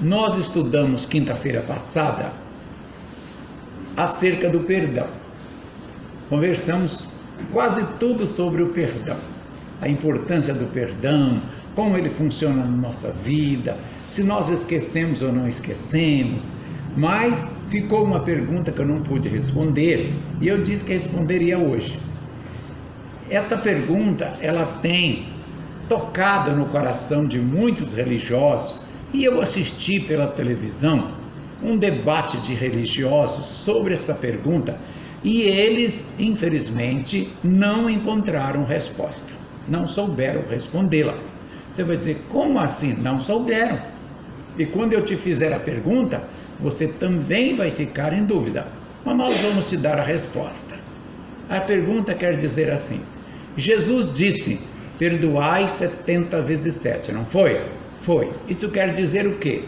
Nós estudamos quinta-feira passada acerca do perdão. Conversamos quase tudo sobre o perdão, a importância do perdão, como ele funciona na nossa vida, se nós esquecemos ou não esquecemos. Mas ficou uma pergunta que eu não pude responder e eu disse que responderia hoje. Esta pergunta, ela tem tocado no coração de muitos religiosos, e eu assisti pela televisão um debate de religiosos sobre essa pergunta e eles, infelizmente, não encontraram resposta, não souberam respondê-la. Você vai dizer, como assim? Não souberam. E quando eu te fizer a pergunta, você também vai ficar em dúvida, mas nós vamos te dar a resposta. A pergunta quer dizer assim: Jesus disse, perdoai 70 vezes 7, não foi? Foi. Isso quer dizer o quê?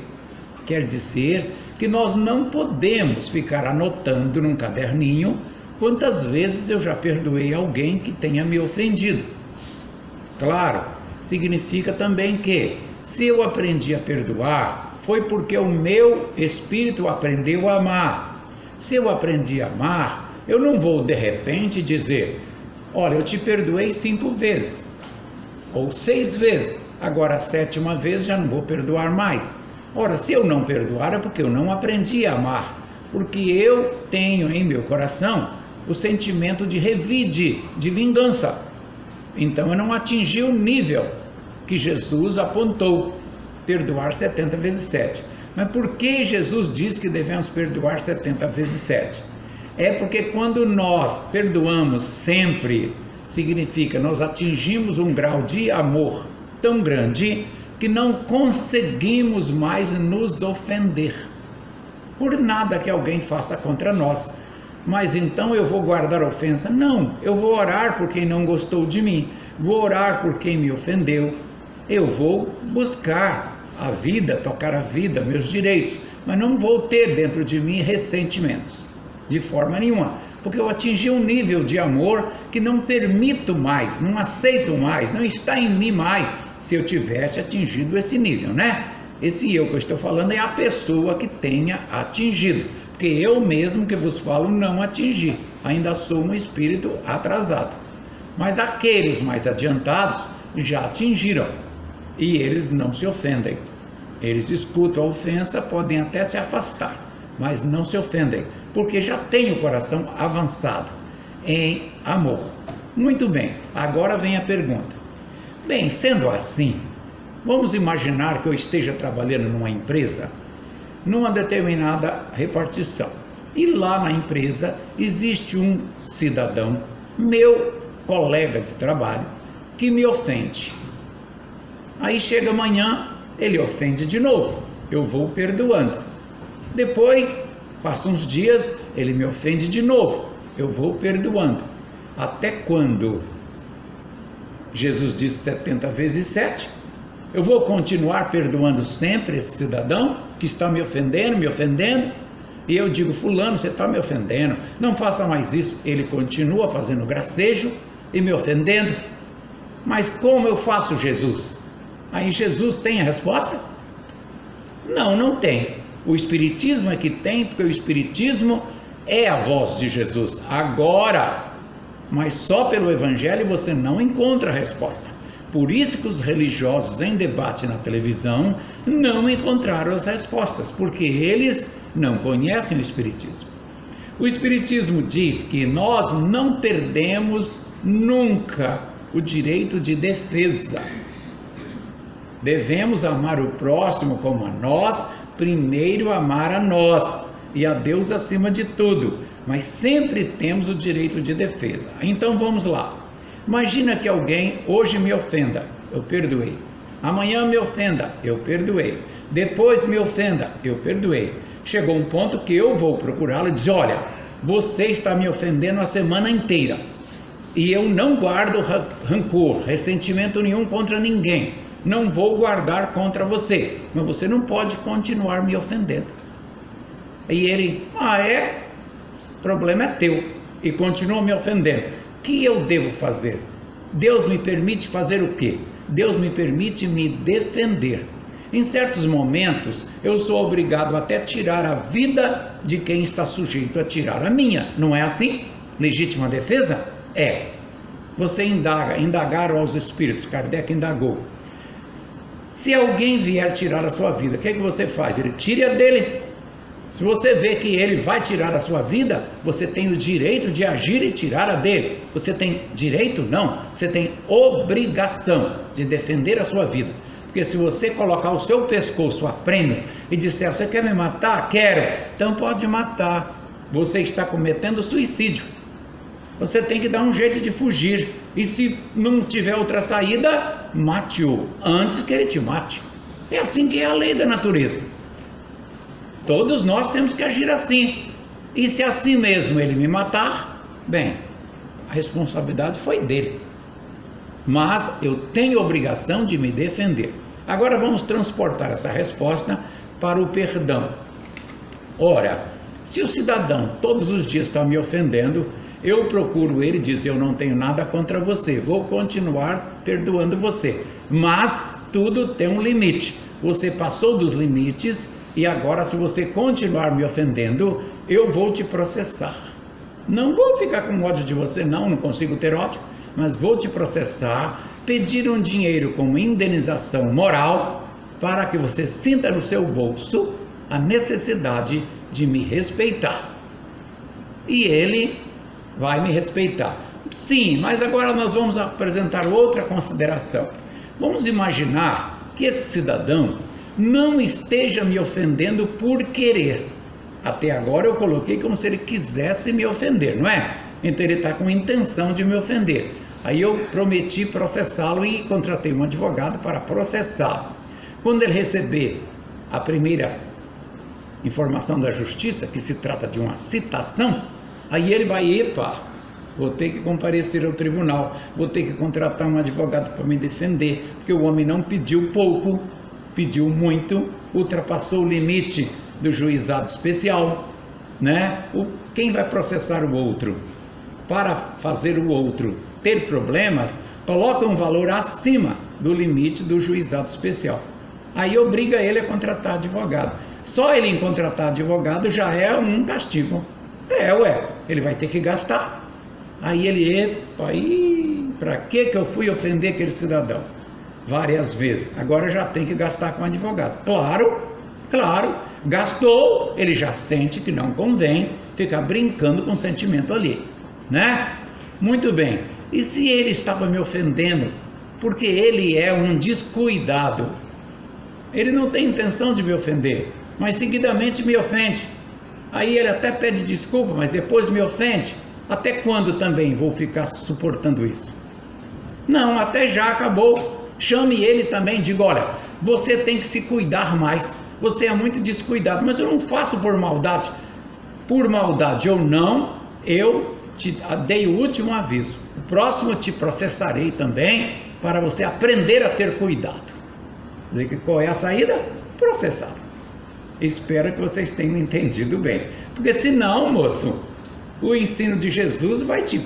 Quer dizer que nós não podemos ficar anotando num caderninho quantas vezes eu já perdoei alguém que tenha me ofendido. Claro, significa também que se eu aprendi a perdoar, foi porque o meu espírito aprendeu a amar. Se eu aprendi a amar, eu não vou de repente dizer, olha, eu te perdoei 5 vezes, ou 6 vezes, agora a 7ª vez já não vou perdoar mais. Ora, se eu não perdoar é porque eu não aprendi a amar, porque eu tenho em meu coração o sentimento de revide, de vingança. Então eu não atingi o nível que Jesus apontou, perdoar 70 vezes 7. Mas por que Jesus diz que devemos perdoar 70 vezes 7? É porque quando nós perdoamos sempre, significa nós atingimos um grau de amor tão grande que não conseguimos mais nos ofender por nada que alguém faça contra nós. Mas então eu vou guardar ofensa? Não, eu vou orar por quem não gostou de mim, vou orar por quem me ofendeu, eu vou buscar a vida, tocar a vida, meus direitos, mas não vou ter dentro de mim ressentimentos, de forma nenhuma, porque eu atingi um nível de amor que não permito mais, não aceito mais, não está em mim mais, se eu tivesse atingido esse nível, né? Esse eu que eu estou falando é a pessoa que tenha atingido, porque eu mesmo que vos falo não atingi, ainda sou um espírito atrasado. Mas aqueles mais adiantados já atingiram e eles não se ofendem. Eles escutam a ofensa, podem até se afastar, mas não se ofendem, porque já têm o coração avançado em amor. Muito bem, agora vem a pergunta. Bem, sendo assim, vamos imaginar que eu esteja trabalhando numa empresa, numa determinada repartição. E lá na empresa existe um cidadão, meu colega de trabalho, que me ofende. Aí chega amanhã, ele ofende de novo, eu vou perdoando. Depois, passam uns dias, ele me ofende de novo, eu vou perdoando. Até quando? Jesus disse 70 vezes 7. Eu vou continuar perdoando sempre esse cidadão que está me ofendendo, e eu digo, fulano, você está me ofendendo, não faça mais isso. Ele continua fazendo gracejo e me ofendendo. Mas como eu faço, Jesus? Aí Jesus tem a resposta? Não, não tem. O Espiritismo é que tem, porque o Espiritismo é a voz de Jesus. Agora, mas só pelo Evangelho você não encontra a resposta. Por isso que os religiosos em debate na televisão não encontraram as respostas, porque eles não conhecem o Espiritismo. O Espiritismo diz que nós não perdemos nunca o direito de defesa. Devemos amar o próximo como a nós, primeiro amar a nós e a Deus acima de tudo, mas sempre temos o direito de defesa. Então vamos lá. Imagina que alguém hoje me ofenda, eu perdoei. Amanhã me ofenda, eu perdoei. Depois me ofenda, eu perdoei. Chegou um ponto que eu vou procurá-lo e dizer, olha, você está me ofendendo a semana inteira e eu não guardo rancor, ressentimento nenhum contra ninguém. Não vou guardar contra você, mas você não pode continuar me ofendendo. E ele, o problema é teu, e continua me ofendendo. O que eu devo fazer? Deus me permite fazer o quê? Deus me permite me defender. Em certos momentos, eu sou obrigado até a tirar a vida de quem está sujeito a tirar a minha. Não é assim? Legítima defesa? É. Você indagaram aos espíritos, Kardec indagou. Se alguém vier tirar a sua vida, o que é que você faz? Ele tire a dele. Se você vê que ele vai tirar a sua vida, você tem o direito de agir e tirar a dele. Você tem direito? Não. Você tem obrigação de defender a sua vida. Porque se você colocar o seu pescoço a prêmio e disser, você quer me matar? Quero. Então pode matar. Você está cometendo suicídio. Você tem que dar um jeito de fugir. E se não tiver outra saída, mate-o antes que ele te mate. É assim que é a lei da natureza. Todos nós temos que agir assim. E se assim mesmo ele me matar, bem, a responsabilidade foi dele. Mas eu tenho a obrigação de me defender. Agora vamos transportar essa resposta para o perdão. Ora, se o cidadão todos os dias está me ofendendo, eu procuro ele e diz, eu não tenho nada contra você, vou continuar perdoando você. Mas tudo tem um limite. Você passou dos limites e agora se você continuar me ofendendo, eu vou te processar. Não vou ficar com ódio de você, não consigo ter ódio, mas vou te processar, pedir um dinheiro como indenização moral para que você sinta no seu bolso a necessidade de me respeitar. E ele vai me respeitar. Sim, mas agora nós vamos apresentar outra consideração. Vamos imaginar que esse cidadão não esteja me ofendendo por querer. Até agora eu coloquei como se ele quisesse me ofender, não é? Então ele está com intenção de me ofender. Aí eu prometi processá-lo e contratei um advogado para processá-lo. Quando ele receber a primeira informação da justiça, que se trata de uma citação, aí ele vai, epa, vou ter que comparecer ao tribunal, vou ter que contratar um advogado para me defender, porque o homem não pediu pouco, pediu muito, ultrapassou o limite do juizado especial, né? Quem vai processar o outro? Para fazer o outro ter problemas, coloca um valor acima do limite do juizado especial. Aí obriga ele a contratar advogado. Só ele em contratar advogado já é um castigo. Ele vai ter que gastar. Aí ele, para que eu fui ofender aquele cidadão? Várias vezes. Agora já tem que gastar com advogado. Claro, gastou, ele já sente que não convém ficar brincando com o sentimento ali, né? Muito bem. E se ele estava me ofendendo porque ele é um descuidado? Ele não tem intenção de me ofender, mas seguidamente me ofende. Aí ele até pede desculpa, mas depois me ofende. Até quando também vou ficar suportando isso? Não, até já acabou. Chame ele também, diga, olha, você tem que se cuidar mais. Você é muito descuidado, mas eu não faço por maldade. Por maldade ou não, eu te dei o último aviso. O próximo te processarei também para você aprender a ter cuidado. Qual é a saída? Processar. Espero que vocês tenham entendido bem. Porque senão, moço, o ensino de Jesus vai te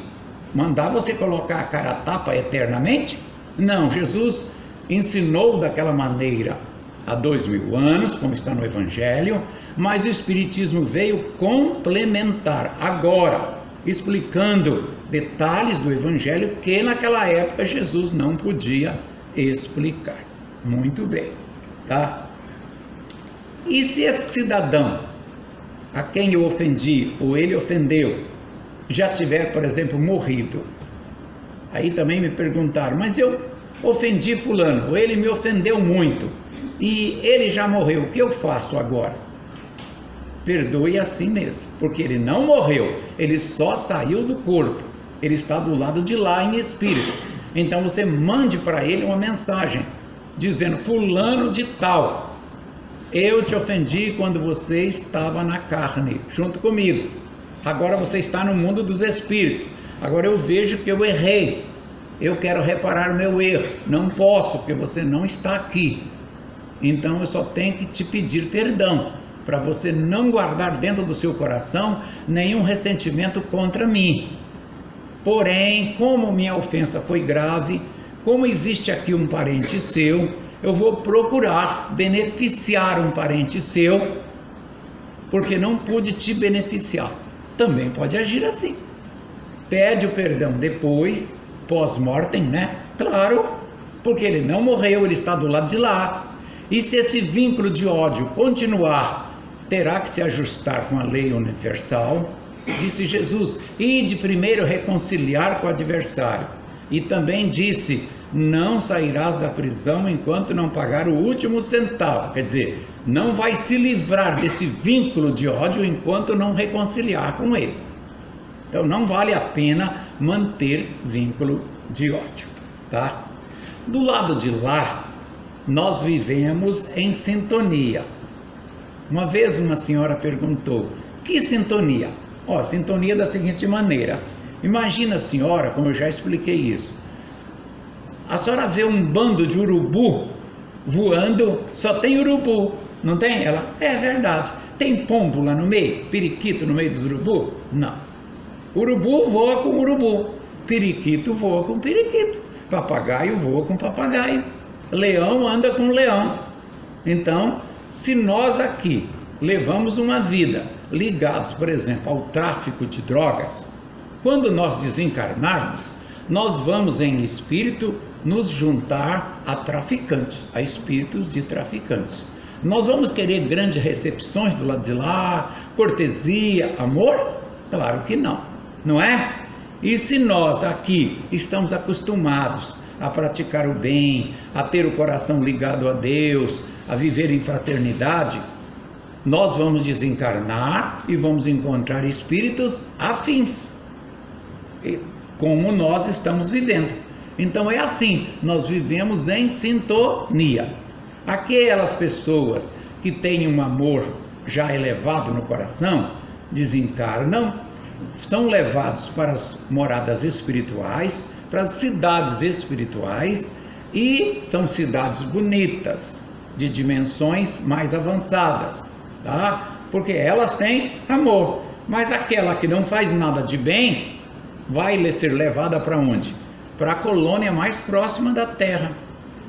mandar você colocar a cara a tapa eternamente? Não, Jesus ensinou daquela maneira há 2000 anos, como está no Evangelho, mas o Espiritismo veio complementar agora, explicando detalhes do Evangelho que naquela época Jesus não podia explicar. Muito bem, tá? E se esse cidadão a quem eu ofendi, ou ele ofendeu, já tiver, por exemplo, morrido? Aí também me perguntaram, mas eu ofendi fulano, ou ele me ofendeu muito, e ele já morreu, o que eu faço agora? Perdoe assim mesmo, porque ele não morreu, ele só saiu do corpo, ele está do lado de lá em espírito. Então você mande para ele uma mensagem, dizendo, fulano de tal, eu te ofendi quando você estava na carne, junto comigo. Agora você está no mundo dos espíritos. Agora eu vejo que eu errei. Eu quero reparar o meu erro. Não posso, porque você não está aqui. Então eu só tenho que te pedir perdão, para você não guardar dentro do seu coração nenhum ressentimento contra mim. Porém, como minha ofensa foi grave, como existe aqui um parente seu, eu vou procurar beneficiar um parente seu, porque não pude te beneficiar. Também pode agir assim. Pede o perdão depois, pós-mortem, né? Claro, porque ele não morreu, ele está do lado de lá. E se esse vínculo de ódio continuar, terá que se ajustar com a lei universal. Disse Jesus, ide primeiro reconciliar com o adversário. E também disse, não sairás da prisão enquanto não pagar o último centavo. Quer dizer, não vai se livrar desse vínculo de ódio enquanto não reconciliar com ele. Então não vale a pena manter vínculo de ódio, tá? Do lado de lá, nós vivemos em sintonia. Uma vez uma senhora perguntou, que sintonia? Sintonia da seguinte maneira, imagina a senhora, como eu já expliquei isso, a senhora vê um bando de urubu voando, só tem urubu, não tem? Ela, é verdade, tem pombo lá no meio, periquito no meio dos urubu? Não, urubu voa com urubu, periquito voa com periquito, papagaio voa com papagaio, leão anda com leão. Então, se nós aqui levamos uma vida ligados, por exemplo, ao tráfico de drogas, quando nós desencarnarmos, nós vamos em espírito nos juntar a traficantes, a espíritos de traficantes. Nós vamos querer grandes recepções do lado de lá, cortesia, amor? Claro que não, não é? E se nós aqui estamos acostumados a praticar o bem, a ter o coração ligado a Deus, a viver em fraternidade, nós vamos desencarnar e vamos encontrar espíritos afins, como nós estamos vivendo. Então é assim, nós vivemos em sintonia. Aquelas pessoas que têm um amor já elevado no coração, desencarnam, são levados para as moradas espirituais, para as cidades espirituais, e são cidades bonitas, de dimensões mais avançadas, tá? Porque elas têm amor, mas aquela que não faz nada de bem, vai ser levada para onde? Para a colônia mais próxima da terra.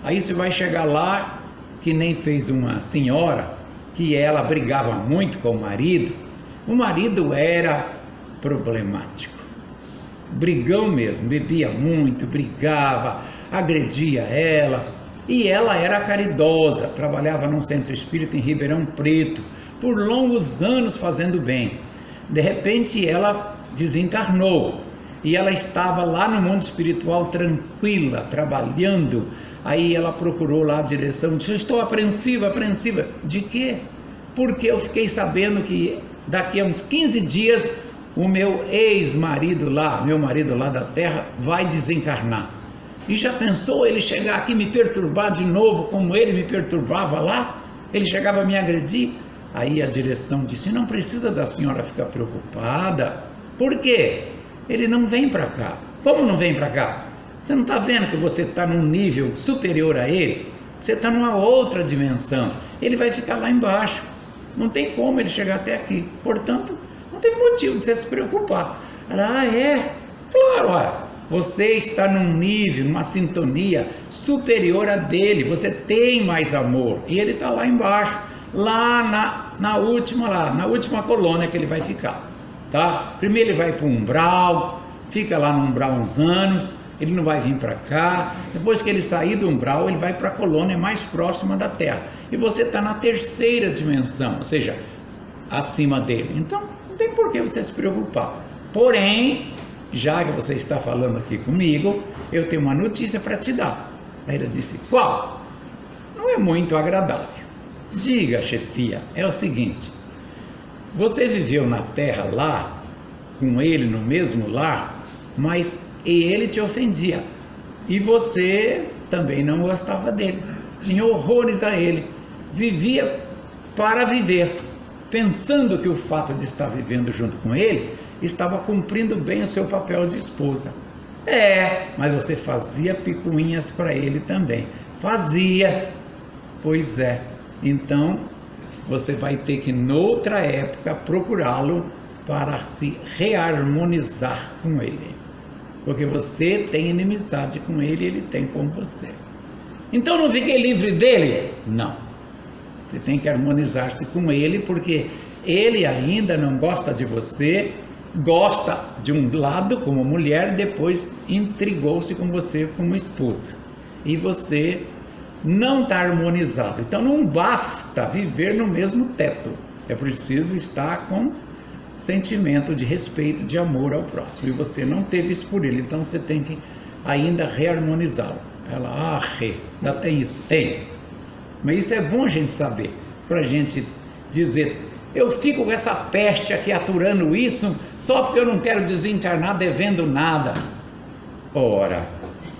Aí você vai chegar lá, que nem fez uma senhora, que ela brigava muito com o marido era problemático, brigão mesmo, bebia muito, brigava, agredia ela, e ela era caridosa, trabalhava num centro espírita em Ribeirão Preto, por longos anos fazendo bem. De repente ela desencarnou, e ela estava lá no mundo espiritual tranquila, trabalhando. Aí ela procurou lá a direção, disse, estou apreensiva. De quê? Porque eu fiquei sabendo que daqui a uns 15 dias o meu ex-marido lá, meu marido lá da terra, vai desencarnar. E já pensou ele chegar aqui me perturbar de novo, como ele me perturbava lá? Ele chegava a me agredir? Aí a direção disse, não precisa da senhora ficar preocupada. Por quê? Ele não vem para cá. Como não vem para cá? Você não está vendo que você está num nível superior a ele? Você está numa outra dimensão. Ele vai ficar lá embaixo. Não tem como ele chegar até aqui. Portanto, não tem motivo de você se preocupar. Ela, é? Claro, olha, você está num nível, numa sintonia superior a dele. Você tem mais amor. E ele está lá embaixo, lá na última colônia que ele vai ficar. Tá? Primeiro ele vai para o umbral, fica lá no umbral uns anos, ele não vai vir para cá. Depois que ele sair do umbral, ele vai para a colônia mais próxima da Terra. E você está na terceira dimensão, ou seja, acima dele. Então, não tem por que você se preocupar. Porém, já que você está falando aqui comigo, eu tenho uma notícia para te dar. Aí ela disse, qual? Não é muito agradável. Diga, chefia, é o seguinte, você viveu na terra lá, com ele no mesmo lar, mas ele te ofendia. E você também não gostava dele, tinha horrores a ele, vivia para viver, pensando que o fato de estar vivendo junto com ele, estava cumprindo bem o seu papel de esposa. Mas você fazia picuinhas para ele também. Fazia. Pois é. Então, você vai ter que, noutra época, procurá-lo para se reharmonizar com ele. Porque você tem inimizade com ele e ele tem com você. Então não fiquei livre dele? Não. Você tem que harmonizar-se com ele, porque ele ainda não gosta de você, gosta de um lado como mulher, depois intrigou-se com você como esposa. E você não está harmonizado. Então não basta viver no mesmo teto. É preciso estar com sentimento de respeito, de amor ao próximo. E você não teve isso por ele. Então você tem que ainda reharmonizá-lo. Ela, ainda tem isso? Tem. Mas isso é bom a gente saber. Para a gente dizer, eu fico com essa peste aqui aturando isso, só porque eu não quero desencarnar devendo nada. Ora,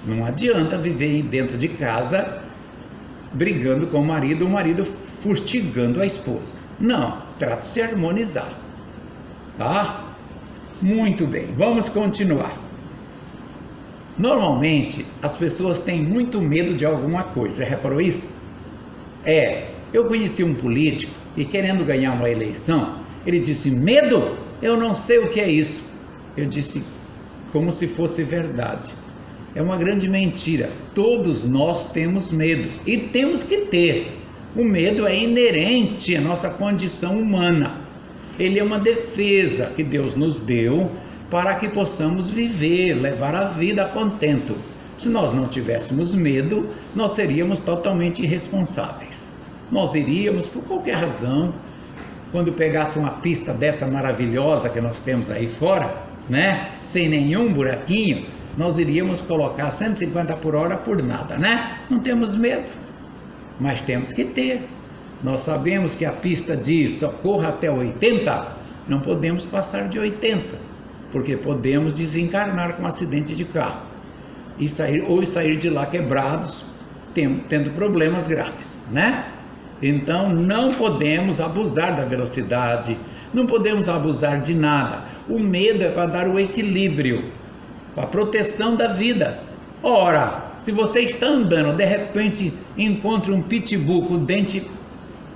não adianta viver dentro de casa brigando com o marido fustigando a esposa. Não, trata-se de harmonizar. Tá? Muito bem, vamos continuar. Normalmente, as pessoas têm muito medo de alguma coisa. Já reparou isso? Eu conheci um político e, querendo ganhar uma eleição, ele disse, medo? Eu não sei o que é isso. Eu disse, como se fosse verdade. É uma grande mentira. Todos nós temos medo e temos que ter. O medo é inerente à nossa condição humana. Ele é uma defesa que Deus nos deu para que possamos viver, levar a vida a contento. Se nós não tivéssemos medo, nós seríamos totalmente irresponsáveis. Nós iríamos, por qualquer razão, quando pegasse uma pista dessa maravilhosa que nós temos aí fora, né, sem nenhum buraquinho, nós iríamos colocar 150 por hora por nada, né? Não temos medo, mas temos que ter. Nós sabemos que a pista diz, só corra até 80, não podemos passar de 80, porque podemos desencarnar com um acidente de carro e sair de lá quebrados, tendo problemas graves, né? Então não podemos abusar da velocidade, não podemos abusar de nada. O medo é para dar o equilíbrio, para a proteção da vida. Ora, se você está andando, de repente encontra um pitbull com o dente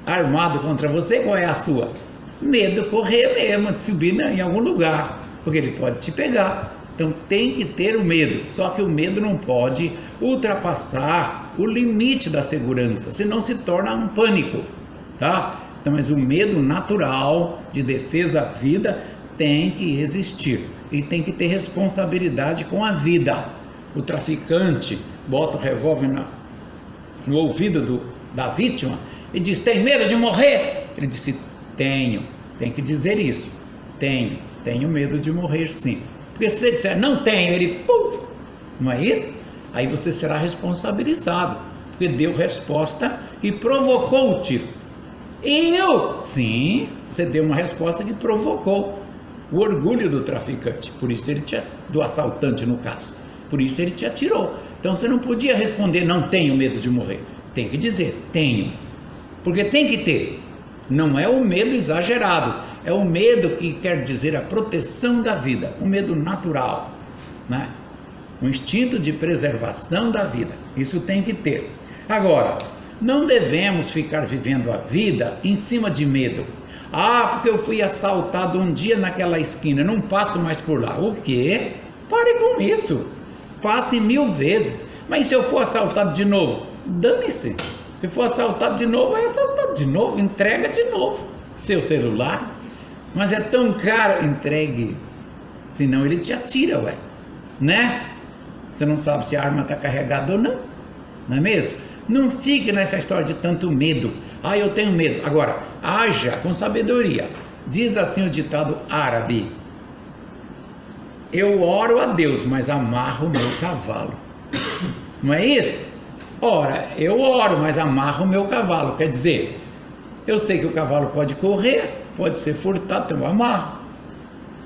armado contra você, qual é a sua? Medo, correr mesmo, de subir em algum lugar, porque ele pode te pegar. Então tem que ter o medo, só que o medo não pode ultrapassar o limite da segurança, senão se torna um pânico, tá? Então, mas o medo natural de defesa à vida tem que existir e tem que ter responsabilidade com a vida. O traficante bota o revólver no ouvido da vítima e diz, tem medo de morrer? Ele disse, tenho. Tem que dizer isso, tenho medo de morrer sim. Porque se você disser, não tenho, ele, puf, não é isso? Aí você será responsabilizado, porque deu resposta que provocou o tiro. Sim, você deu uma resposta que provocou o orgulho do traficante, por isso do assaltante no caso, por isso ele te atirou. Então você não podia responder, não tenho medo de morrer. Tem que dizer, tenho, porque tem que ter. Não é o medo exagerado, é o medo que quer dizer a proteção da vida, o medo natural, né? O instinto de preservação da vida, isso tem que ter. Agora, não devemos ficar vivendo a vida em cima de medo. Porque eu fui assaltado um dia naquela esquina, não passo mais por lá. O quê? Pare com isso, passe 1000 vezes. Mas se eu for assaltado de novo? Dane-se. Se for assaltado de novo, vai assaltado de novo, entrega de novo seu celular. Mas é tão caro, entregue, senão ele te atira, né? Você não sabe se a arma está carregada ou não, não é mesmo? Não fique nessa história de tanto medo. Eu tenho medo. Agora, haja com sabedoria. Diz assim o ditado árabe, eu oro a Deus, mas amarro o meu cavalo. Não é isso? Ora, eu oro, mas amarro o meu cavalo. Quer dizer, eu sei que o cavalo pode correr, pode ser furtado, então eu amarro.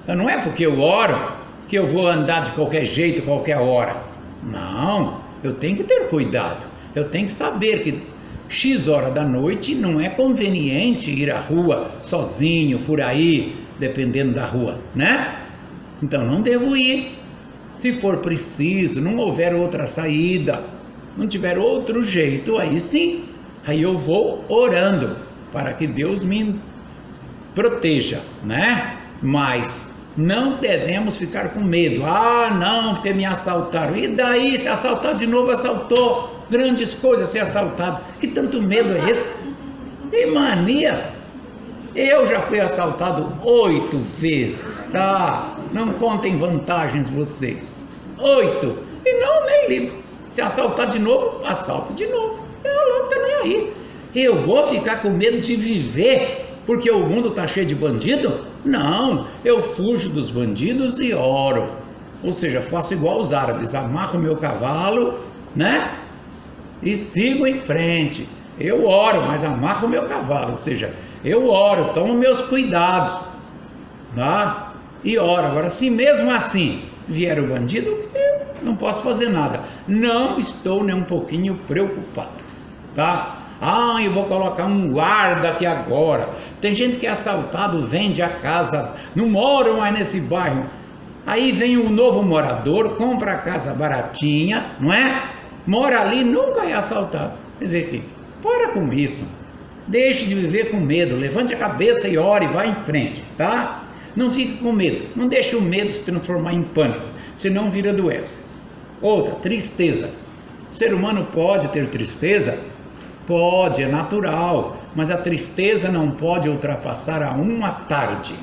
Então não é porque eu oro que eu vou andar de qualquer jeito, qualquer hora. Não, eu tenho que ter cuidado. Eu tenho que saber que X hora da noite não é conveniente ir à rua sozinho, por aí, dependendo da rua, né? Então não devo ir. Se for preciso, não houver outra saída, não tiver outro jeito, aí sim, aí eu vou orando para que Deus me proteja, né? Mas não devemos ficar com medo. Não, porque me assaltaram. E daí, se assaltar de novo, assaltou. grandes coisas, ser assaltado. Que tanto medo é esse? Que mania! Eu já fui assaltado 8 vezes, tá? Não contem vantagens vocês. 8! E não, nem ligo. Se assaltar de novo, assalto de novo. Eu não tô nem aí. Eu vou ficar com medo de viver porque o mundo está cheio de bandido? Não, eu fujo dos bandidos e oro. Ou seja, faço igual os árabes, amarro meu cavalo, né? E sigo em frente. Eu oro, mas amarro meu cavalo. Ou seja, eu oro, tomo meus cuidados, tá? E oro. Agora, se mesmo assim vier o bandido, eu não posso fazer nada. Não estou nem um pouquinho preocupado, tá? Ah, eu vou colocar um guarda aqui agora. Tem gente que é assaltado, vende a casa, não mora mais nesse bairro. Aí vem um novo morador, compra a casa baratinha, não é? Mora ali, nunca é assaltado. Quer dizer que, para com isso. Deixe de viver com medo, levante a cabeça e ore, vá em frente, tá? Não fique com medo, não deixe o medo se transformar em pânico, senão vira doença. Outra, tristeza. O ser humano pode ter tristeza? Pode, é natural, mas a tristeza não pode ultrapassar a uma tarde.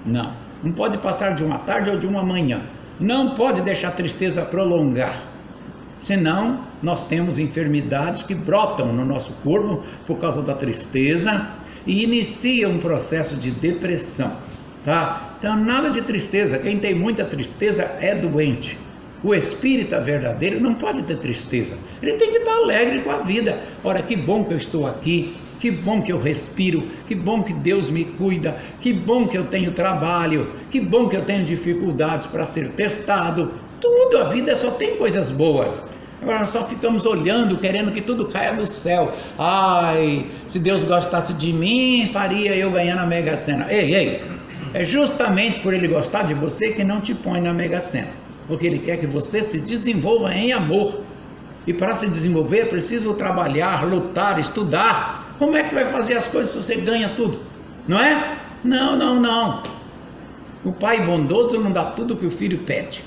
Não pode passar de uma tarde ou de uma manhã. Não pode deixar a tristeza prolongar. Senão, nós temos enfermidades que brotam no nosso corpo por causa da tristeza e inicia um processo de depressão, tá? Então, nada de tristeza. Quem tem muita tristeza é doente. O espírita verdadeiro não pode ter tristeza. Ele tem que estar alegre com a vida. Ora, que bom que eu estou aqui. Que bom que eu respiro, que bom que Deus me cuida, que bom que eu tenho trabalho, que bom que eu tenho dificuldades para ser testado. Tudo, a vida só tem coisas boas. Agora nós só ficamos olhando, querendo que tudo caia do céu. Ai, se Deus gostasse de mim, faria eu ganhar na Mega Sena. Ei, é justamente por Ele gostar de você que não te põe na Mega Sena. Porque Ele quer que você se desenvolva em amor. E para se desenvolver é preciso trabalhar, lutar, estudar. Como é que você vai fazer as coisas se você ganha tudo? Não é? Não. O pai bondoso não dá tudo que o filho pede.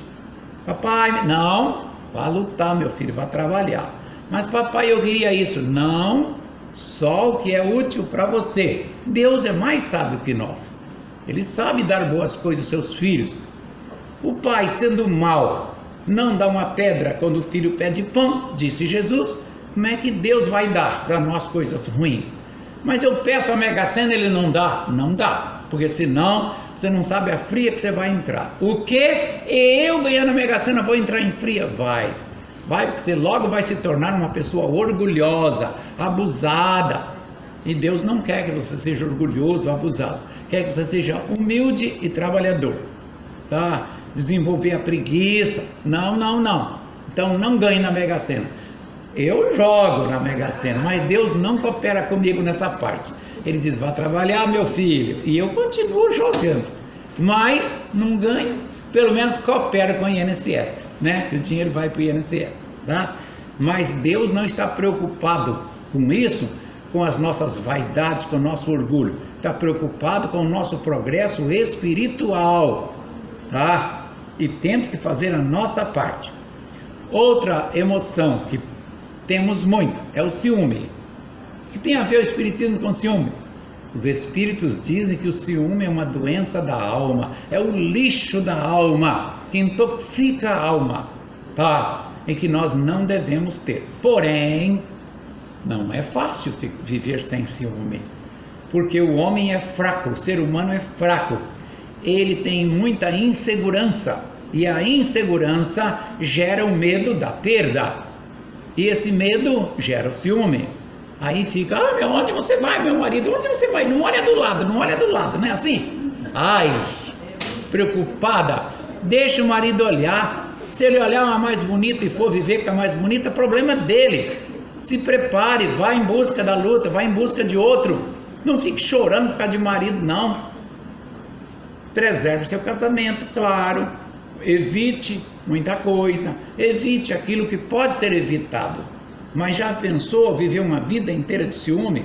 Papai, não, vá lutar, meu filho, vá trabalhar. Mas papai, eu queria isso. Não, só o que é útil para você. Deus é mais sábio que nós. Ele sabe dar boas coisas aos seus filhos. O pai, sendo mau, não dá uma pedra quando o filho pede pão, disse Jesus. Como é que Deus vai dar para nós coisas ruins? Mas eu peço a Mega Sena, Ele não dá? Não dá, porque senão você não sabe a fria que você vai entrar. O quê? Eu ganhando a Mega Sena vou entrar em fria? Vai, porque você logo vai se tornar uma pessoa orgulhosa, abusada. E Deus não quer que você seja orgulhoso, abusado. Quer que você seja humilde e trabalhador, tá? Desenvolver a preguiça. Não. Então não ganhe na Mega Sena. Eu jogo na Mega Sena, mas Deus não coopera comigo nessa parte. Ele diz, vá trabalhar, meu filho, e eu continuo jogando, mas não ganho, pelo menos coopera com o INSS, né? O dinheiro vai para o INSS, tá? Mas Deus não está preocupado com isso, com as nossas vaidades, com o nosso orgulho. Está preocupado com o nosso progresso espiritual, tá? E temos que fazer a nossa parte. Outra emoção que temos muito, é o ciúme. O que tem a ver o espiritismo com ciúme? Os espíritos dizem que o ciúme é uma doença da alma, é o lixo da alma, que intoxica a alma, tá? E que nós não devemos ter. Porém, não é fácil viver sem ciúme, porque o homem é fraco, o ser humano é fraco, ele tem muita insegurança, e a insegurança gera o medo da perda. E esse medo gera o ciúme. Aí fica, onde você vai, meu marido? Onde você vai? Não olha do lado, não é assim? Ai, preocupada, deixa o marido olhar. Se ele olhar uma mais bonita e for viver com a mais bonita, problema dele. Se prepare, vá em busca da luta, vá em busca de outro. Não fique chorando por causa de marido, não. Preserve seu casamento, claro. Evite muita coisa, evite aquilo que pode ser evitado. Mas já pensou viver uma vida inteira de ciúme?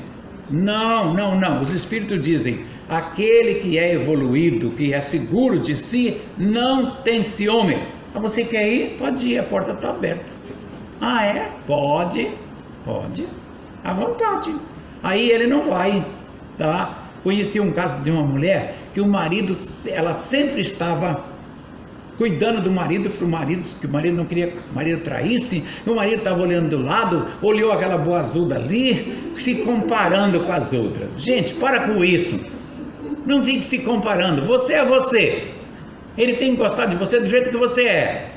Não. Os espíritos dizem, aquele que é evoluído, que é seguro de si, não tem ciúme. Você quer ir? Pode ir, a porta está aberta. Ah, é? Pode, à vontade. Aí ele não vai, tá? Conheci um caso de uma mulher que o marido, ela sempre estava cuidando do marido, para o marido, que o marido não queria que o marido traísse, o marido estava olhando do lado, olhou aquela boazuda ali, se comparando com as outras. Gente, para com isso, não fique se comparando, você é você, ele tem que gostar de você do jeito que você é,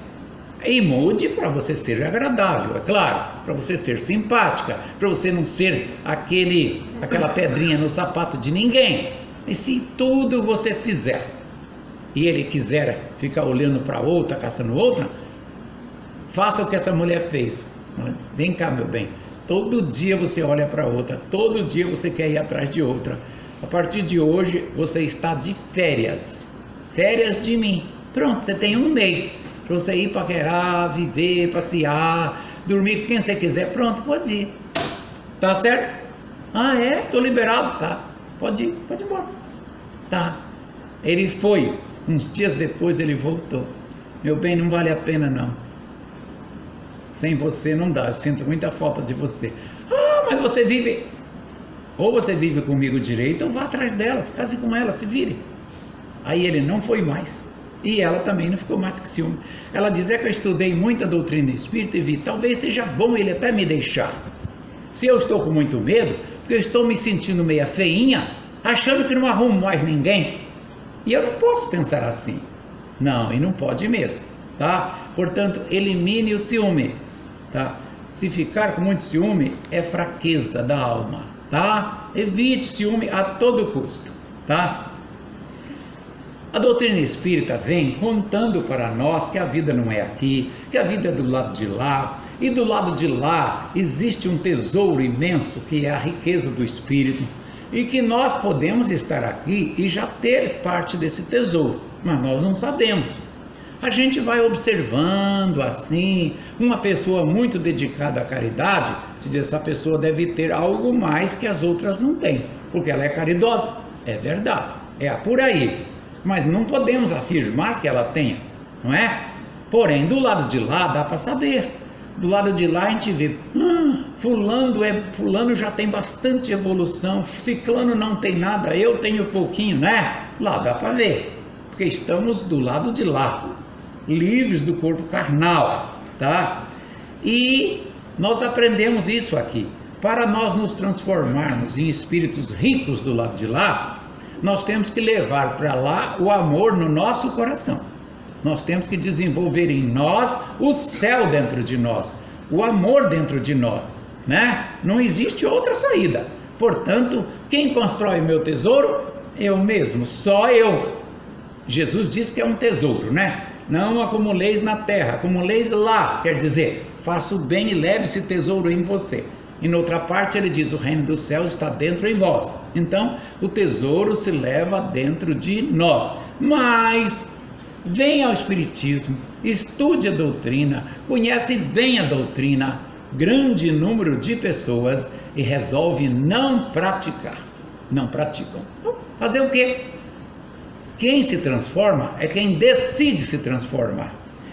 e mude para você ser agradável, é claro, para você ser simpática, para você não ser aquela pedrinha no sapato de ninguém. E se tudo você fizer e ele quiser ficar olhando para outra, caçando outra, faça o que essa mulher fez. Vem cá, meu bem, todo dia você olha para outra, todo dia você quer ir atrás de outra. A partir de hoje você está de férias de mim. Pronto, você tem um mês para você ir paquerar, viver, passear, dormir com quem você quiser. Pronto, pode ir, tá certo? Ah, é? Estou liberado, tá? Pode ir, pode ir embora, tá? Ele foi. Uns dias depois ele voltou. Meu bem, não vale a pena não. Sem você não dá, eu sinto muita falta de você. Ah, mas você vive... Ou você vive comigo direito, ou vá atrás dela, se case com ela, se vire. Aí ele não foi mais. E ela também não ficou mais que ciúme. Ela diz, que eu estudei muita doutrina espírita e vi, talvez seja bom ele até me deixar. Se eu estou com muito medo, porque eu estou me sentindo meia feinha, achando que não arrumo mais ninguém. E eu não posso pensar assim. Não, e não pode mesmo, tá? Portanto, elimine o ciúme, tá? Se ficar com muito ciúme, é fraqueza da alma, tá? Evite ciúme a todo custo, tá? A doutrina espírita vem contando para nós que a vida não é aqui, que a vida é do lado de lá, e do lado de lá existe um tesouro imenso que é a riqueza do espírito, e que nós podemos estar aqui e já ter parte desse tesouro, mas nós não sabemos. A gente vai observando assim, uma pessoa muito dedicada à caridade, se diz, essa pessoa deve ter algo mais que as outras não têm, porque ela é caridosa, é verdade, é por aí, mas não podemos afirmar que ela tenha, não é? Porém, do lado de lá dá para saber. Do lado de lá a gente vê, fulano já tem bastante evolução, ciclano não tem nada, eu tenho pouquinho, né? Lá dá para ver, porque estamos do lado de lá, livres do corpo carnal, tá? E nós aprendemos isso aqui. Para nós nos transformarmos em espíritos ricos do lado de lá, nós temos que levar para lá o amor no nosso coração. Nós temos que desenvolver em nós o céu dentro de nós, o amor dentro de nós, né? Não existe outra saída. Portanto, quem constrói meu tesouro? Eu mesmo, só eu. Jesus diz que é um tesouro, né? Não acumuleis na terra, acumuleis lá, quer dizer, faça o bem e leve esse tesouro em você. E noutra parte ele diz, o reino dos céus está dentro em vós. Então, o tesouro se leva dentro de nós. Mas venha ao Espiritismo, estude a doutrina, conhece bem a doutrina, grande número de pessoas, e resolve não praticar. Não praticam. Então, fazer o quê? Quem se transforma é quem decide se transformar.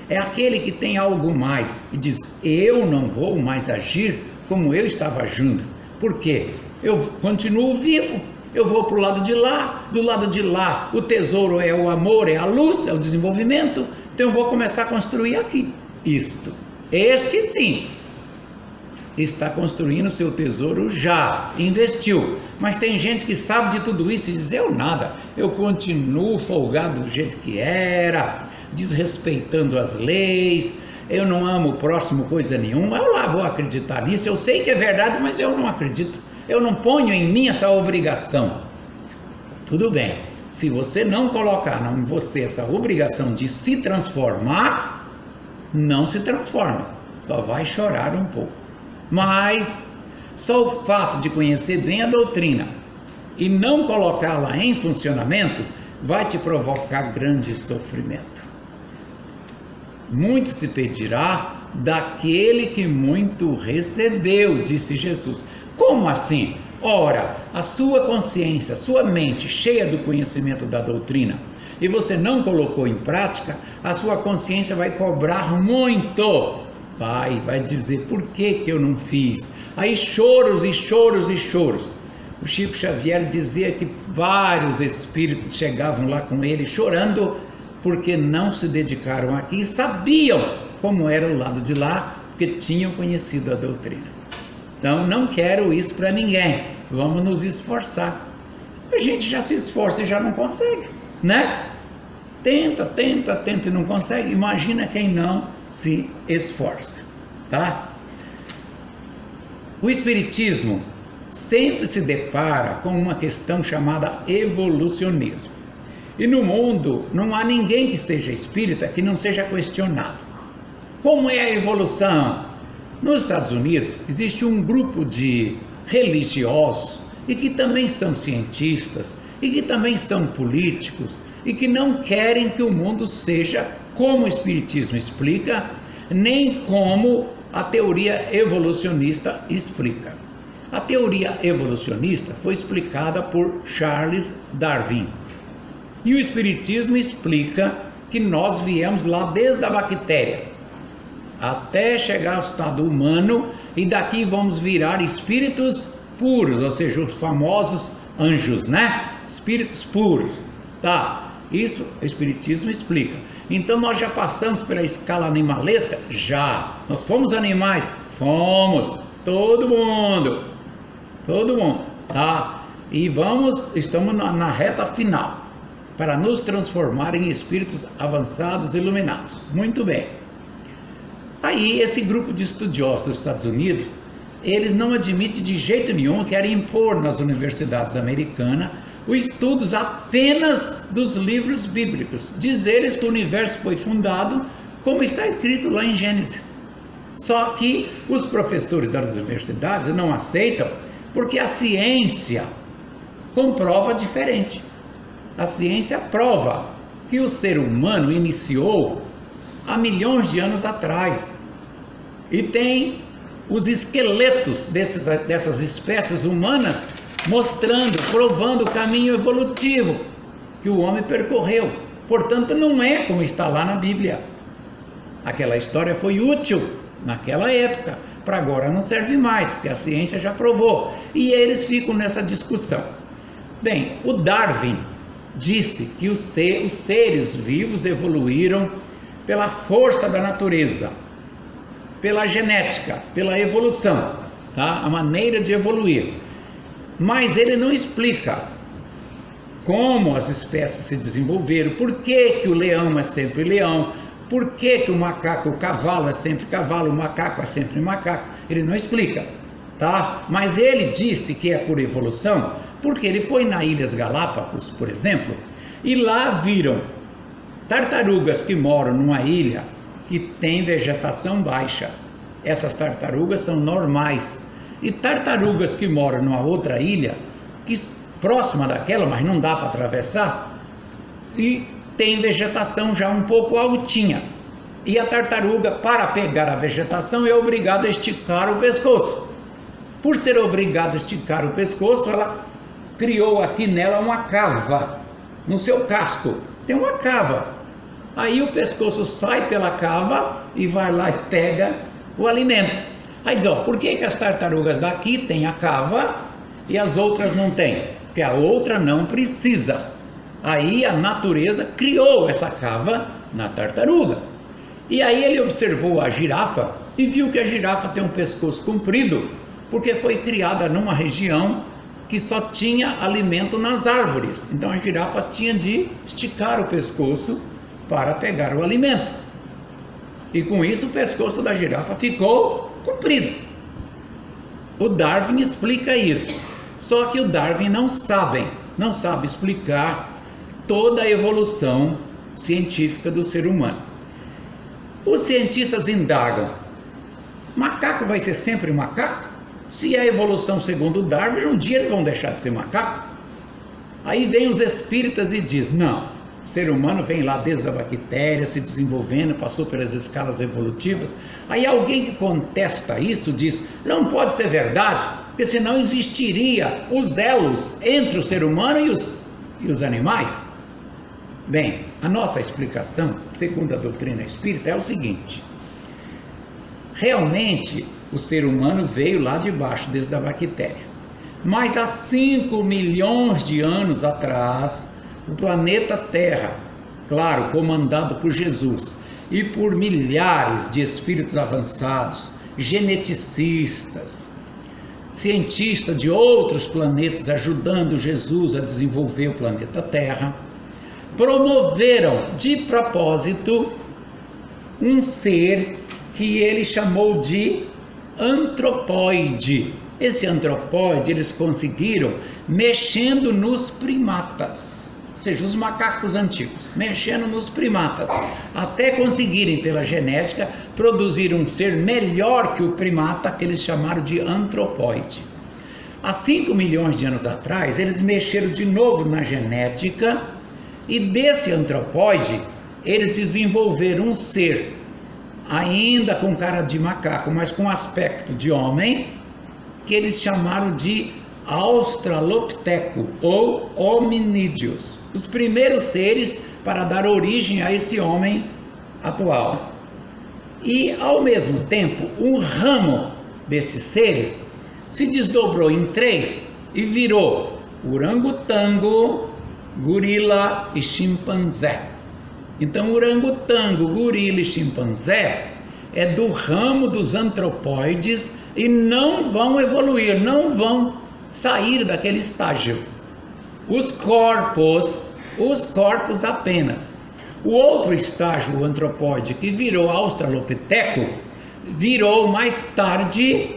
É aquele que tem algo mais e diz, eu não vou mais agir como eu estava agindo. Por quê? Eu continuo vivo. Eu vou para o lado de lá, do lado de lá o tesouro é o amor, é a luz, é o desenvolvimento, então eu vou começar a construir aqui, este sim, está construindo o seu tesouro já, investiu, mas tem gente que sabe de tudo isso e diz, eu nada, eu continuo folgado do jeito que era, desrespeitando as leis, eu não amo o próximo coisa nenhuma, eu lá vou acreditar nisso, eu sei que é verdade, mas eu não acredito. Eu não ponho em mim essa obrigação. Tudo bem, se você não colocar em você essa obrigação de se transformar, não se transforma, só vai chorar um pouco. Mas só o fato de conhecer bem a doutrina e não colocá-la em funcionamento vai te provocar grande sofrimento. Muito se pedirá daquele que muito recebeu, disse Jesus. Como assim? Ora, a sua consciência, a sua mente cheia do conhecimento da doutrina, e você não colocou em prática, a sua consciência vai cobrar muito. vai dizer por que eu não fiz. Aí choros e choros e choros. O Chico Xavier dizia que vários espíritos chegavam lá com ele chorando porque não se dedicaram aqui e sabiam como era o lado de lá, porque tinham conhecido a doutrina. Então não quero isso para ninguém, vamos nos esforçar. A gente já se esforça e já não consegue, né? Tenta e não consegue, imagina quem não se esforça, tá? O Espiritismo sempre se depara com uma questão chamada evolucionismo. E no mundo não há ninguém que seja espírita que não seja questionado. Como é a evolução? Nos Estados Unidos existe um grupo de religiosos e que também são cientistas e que também são políticos e que não querem que o mundo seja como o Espiritismo explica, nem como a teoria evolucionista explica. A teoria evolucionista foi explicada por Charles Darwin. E o Espiritismo explica que nós viemos lá desde a bactéria, até chegar ao estado humano, e daqui vamos virar espíritos puros, ou seja, os famosos anjos, né? Espíritos puros. Tá, isso o Espiritismo explica. Então nós já passamos pela escala animalesca? Já. Nós fomos animais? Fomos. Todo mundo, tá? E estamos na reta final, para nos transformar em espíritos avançados e iluminados. Muito bem. Aí esse grupo de estudiosos dos Estados Unidos, eles não admitem de jeito nenhum, querem impor nas universidades americanas os estudos apenas dos livros bíblicos. Diz eles que o universo foi fundado como está escrito lá em Gênesis. Só que os professores das universidades não aceitam, porque a ciência comprova diferente. A ciência prova que o ser humano iniciou há milhões de anos atrás e tem os esqueletos dessas espécies humanas mostrando, provando o caminho evolutivo que o homem percorreu. Portanto, não é como está lá na Bíblia. Aquela história foi útil naquela época, para agora não serve mais, porque a ciência já provou. E eles ficam nessa discussão. Bem, o Darwin disse que os seres vivos evoluíram pela força da natureza, pela genética, pela evolução, tá? A maneira de evoluir. Mas ele não explica como as espécies se desenvolveram, por que o leão é sempre leão, por que o cavalo é sempre cavalo, o macaco é sempre macaco. Ele não explica, tá? Mas ele disse que é por evolução, porque ele foi nas Ilhas Galápagos, por exemplo, e lá viram tartarugas que moram numa ilha que tem vegetação baixa. Essas tartarugas são normais. E tartarugas que moram numa outra ilha, próxima daquela, mas não dá para atravessar, e tem vegetação já um pouco altinha. E a tartaruga, para pegar a vegetação, é obrigada a esticar o pescoço. Por ser obrigada a esticar o pescoço, ela criou aqui nela uma cava. No seu casco tem uma cava. Aí o pescoço sai pela cava e vai lá e pega o alimento. Aí diz, por que as tartarugas daqui têm a cava e as outras não têm? Porque a outra não precisa. Aí a natureza criou essa cava na tartaruga. E aí ele observou a girafa e viu que a girafa tem um pescoço comprido, porque foi criada numa região que só tinha alimento nas árvores. Então a girafa tinha de esticar o pescoço para pegar o alimento. E com isso o pescoço da girafa ficou comprido. O Darwin explica isso. Só que o Darwin não sabe explicar toda a evolução científica do ser humano. Os cientistas indagam: macaco vai ser sempre macaco? Se é a evolução segundo Darwin, um dia eles vão deixar de ser macaco. Aí vem os espíritas e diz: não, o ser humano vem lá desde a bactéria, se desenvolvendo, passou pelas escalas evolutivas. Aí alguém que contesta isso diz: não pode ser verdade, porque senão existiria os elos entre o ser humano e os animais. Bem, a nossa explicação, segundo a doutrina espírita, é o seguinte: Realmente, o ser humano veio lá de baixo, desde a bactéria. Mas há 5 milhões de anos atrás, o planeta Terra, claro, comandado por Jesus e por milhares de espíritos avançados, geneticistas, cientistas de outros planetas ajudando Jesus a desenvolver o planeta Terra, promoveram de propósito um ser que ele chamou de antropóide. Esse antropóide eles conseguiram mexendo nos primatas, ou seja, os macacos antigos, mexendo nos primatas, até conseguirem pela genética produzir um ser melhor que o primata, que eles chamaram de antropóide. Há 5 milhões de anos atrás, eles mexeram de novo na genética e desse antropóide eles desenvolveram um ser ainda com cara de macaco, mas com aspecto de homem, que eles chamaram de Australopiteco ou hominídeos, os primeiros seres para dar origem a esse homem atual. E ao mesmo tempo, um ramo desses seres se desdobrou em 3 e virou orangotango, gorila e chimpanzé. Então, orangotango, gorila e chimpanzé é do ramo dos antropóides e não vão evoluir, não vão sair daquele estágio. Os corpos apenas. O outro estágio, o antropóide, que virou Australopiteco, virou mais tarde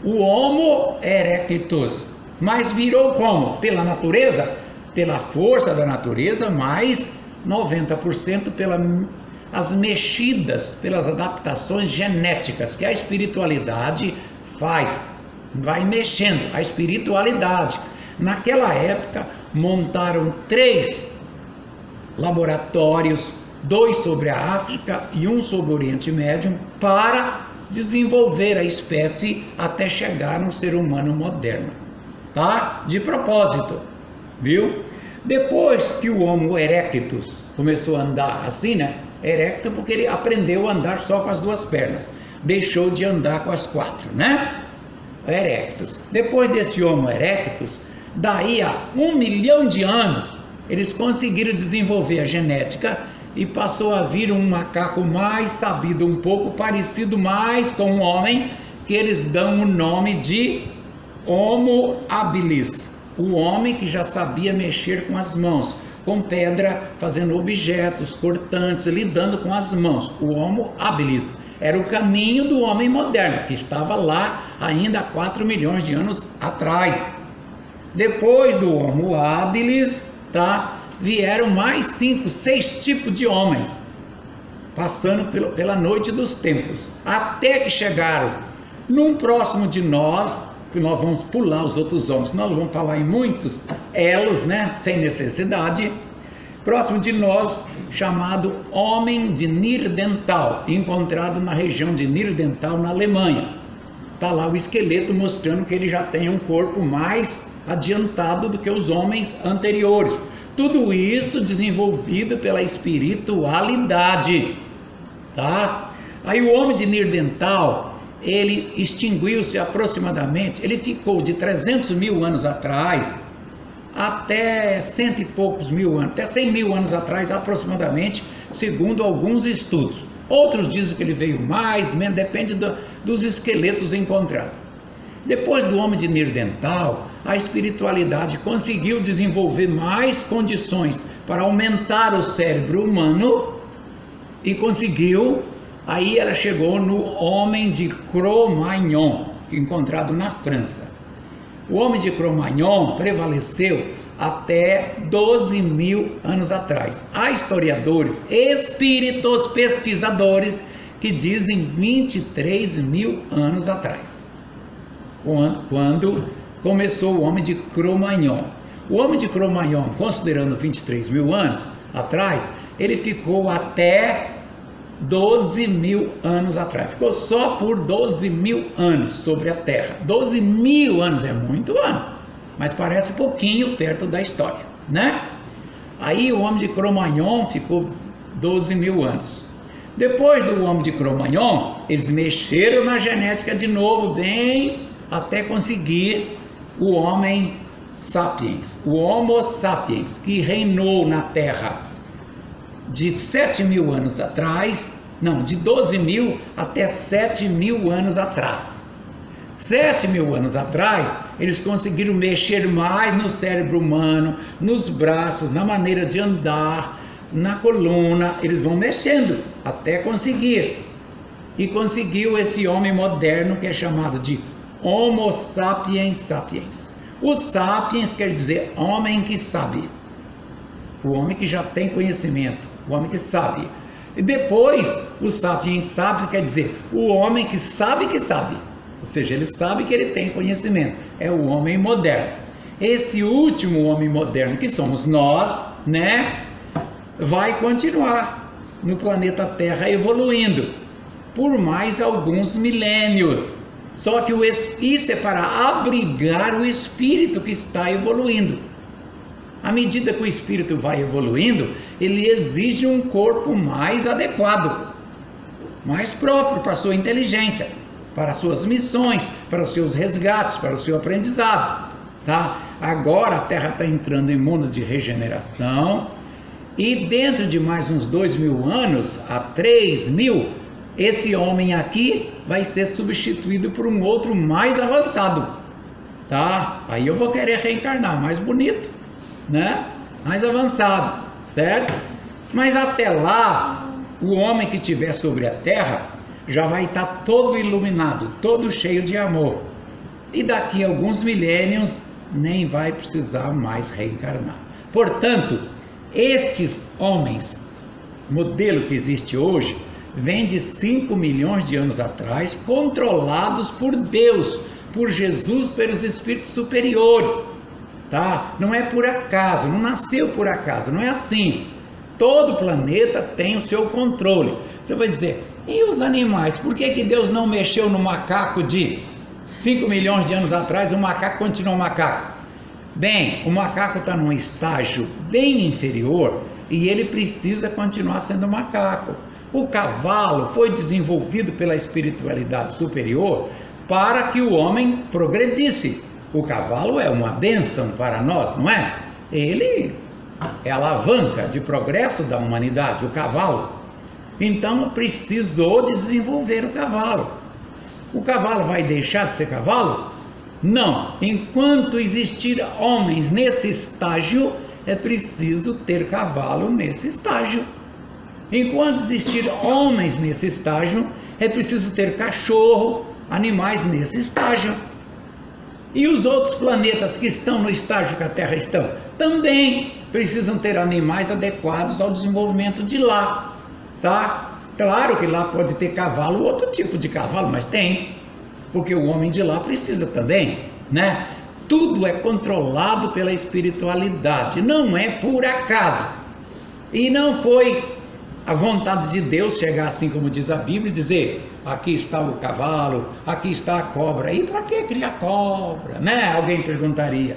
o Homo erectus. Mas virou como? Pela natureza, pela força da natureza, mais 90% pelas mexidas, pelas adaptações genéticas que a espiritualidade faz, vai mexendo a espiritualidade. Naquela época montaram 3 laboratórios, 2 sobre a África e 1 sobre o Oriente Médio, para desenvolver a espécie até chegar no ser humano moderno, tá? De propósito, viu? Depois que o Homo erectus começou a andar assim, né? Erecto porque ele aprendeu a andar só com as 2 pernas, deixou de andar com as 4, né? Erectus. Depois desse Homo erectus, daí a 1 milhão de anos, eles conseguiram desenvolver a genética e passou a vir um macaco mais sabido, um pouco parecido mais com um homem, que eles dão o nome de Homo habilis. O homem que já sabia mexer com as mãos, com pedra, fazendo objetos cortantes, lidando com as mãos. O Homo habilis era o caminho do homem moderno, que estava lá ainda há 4 milhões de anos atrás. Depois do Homo habilis, tá, vieram mais 5, 6 tipos de homens, passando pela noite dos tempos, até que chegaram num próximo de nós, que nós vamos pular os outros homens, nós vamos falar em muitos elos, né, sem necessidade. Próximo de nós, chamado homem de Neandertal, encontrado na região de Neandertal, na Alemanha. Está lá o esqueleto mostrando que ele já tem um corpo mais adiantado do que os homens anteriores. Tudo isso desenvolvido pela espiritualidade, tá? Aí o homem de Neandertal, ele extinguiu-se aproximadamente, ele ficou de 300 mil anos atrás até 100 e poucos mil anos, até 100 mil anos atrás aproximadamente, segundo alguns estudos. Outros dizem que ele veio mais, menos, depende dos esqueletos encontrados. Depois do homem de Neandertal, a espiritualidade conseguiu desenvolver mais condições para aumentar o cérebro humano e conseguiu. Aí ela chegou no homem de Cro-Magnon, encontrado na França. O homem de Cro-Magnon prevaleceu até 12 mil anos atrás. Há historiadores, espíritos, pesquisadores que dizem 23 mil anos atrás, quando começou o homem de Cro-Magnon. O homem de Cro-Magnon, considerando 23 mil anos atrás, ele ficou até 12 mil anos atrás, ficou só por 12 mil anos sobre a Terra. 12 mil anos é muito ano, mas parece pouquinho perto da história, né? Aí o homem de Cro-Magnon ficou 12 mil anos. Depois do homem de Cro-Magnon, eles mexeram na genética de novo, bem até conseguir o homem sapiens, o Homo sapiens, que reinou na Terra de 7.000 anos atrás, não, de 12.000 até 7.000 anos atrás. 7.000 anos atrás, eles conseguiram mexer mais no cérebro humano, nos braços, na maneira de andar, na coluna, eles vão mexendo até conseguir. E conseguiu esse homem moderno que é chamado de Homo sapiens sapiens. O sapiens quer dizer homem que sabe, o homem que já tem conhecimento, o homem que sabe. E depois, o sapiens sapiens quer dizer o homem que sabe, ou seja, ele sabe que ele tem conhecimento, é o homem moderno. Esse último homem moderno, que somos nós, né, vai continuar no planeta Terra evoluindo por mais alguns milênios. Só que isso é para abrigar o espírito que está evoluindo. À medida que o espírito vai evoluindo, ele exige um corpo mais adequado, mais próprio para a sua inteligência, para as suas missões, para os seus resgates, para o seu aprendizado. Tá? Agora a Terra está entrando em mundo de regeneração e dentro de mais uns 2.000 anos, a 3.000, esse homem aqui vai ser substituído por um outro mais avançado, tá? Aí eu vou querer reencarnar, mais bonito, né? Mais avançado, certo? Mas até lá, o homem que estiver sobre a terra já vai estar todo iluminado, todo cheio de amor. E daqui a alguns milênios nem vai precisar mais reencarnar. Portanto, estes homens, modelo que existe hoje, vem de 5 milhões de anos atrás, controlados por Deus, por Jesus, pelos espíritos superiores, tá? Não é por acaso, não nasceu por acaso, não é assim. Todo planeta tem o seu controle. Você vai dizer, e os animais? Por que Deus não mexeu no macaco de 5 milhões de anos atrás, o macaco continua um macaco? Bem, o macaco está num estágio bem inferior e ele precisa continuar sendo macaco. O cavalo foi desenvolvido pela espiritualidade superior para que o homem progredisse. O cavalo é uma bênção para nós, não é? Ele é a alavanca de progresso da humanidade, o cavalo. Então precisou de desenvolver o cavalo. O cavalo vai deixar de ser cavalo? Não. Enquanto existir homens nesse estágio, é preciso ter cavalo nesse estágio. Enquanto existir homens nesse estágio, é preciso ter cachorro, animais nesse estágio. E os outros planetas que estão no estágio que a Terra está, também precisam ter animais adequados ao desenvolvimento de lá, tá? Claro que lá pode ter cavalo, outro tipo de cavalo, mas tem, porque o homem de lá precisa também, né? Tudo é controlado pela espiritualidade, não é por acaso. E não foi a vontade de Deus chegar assim como diz a Bíblia e dizer, aqui está o cavalo, aqui está a cobra. E para que criar cobra, né? Alguém perguntaria.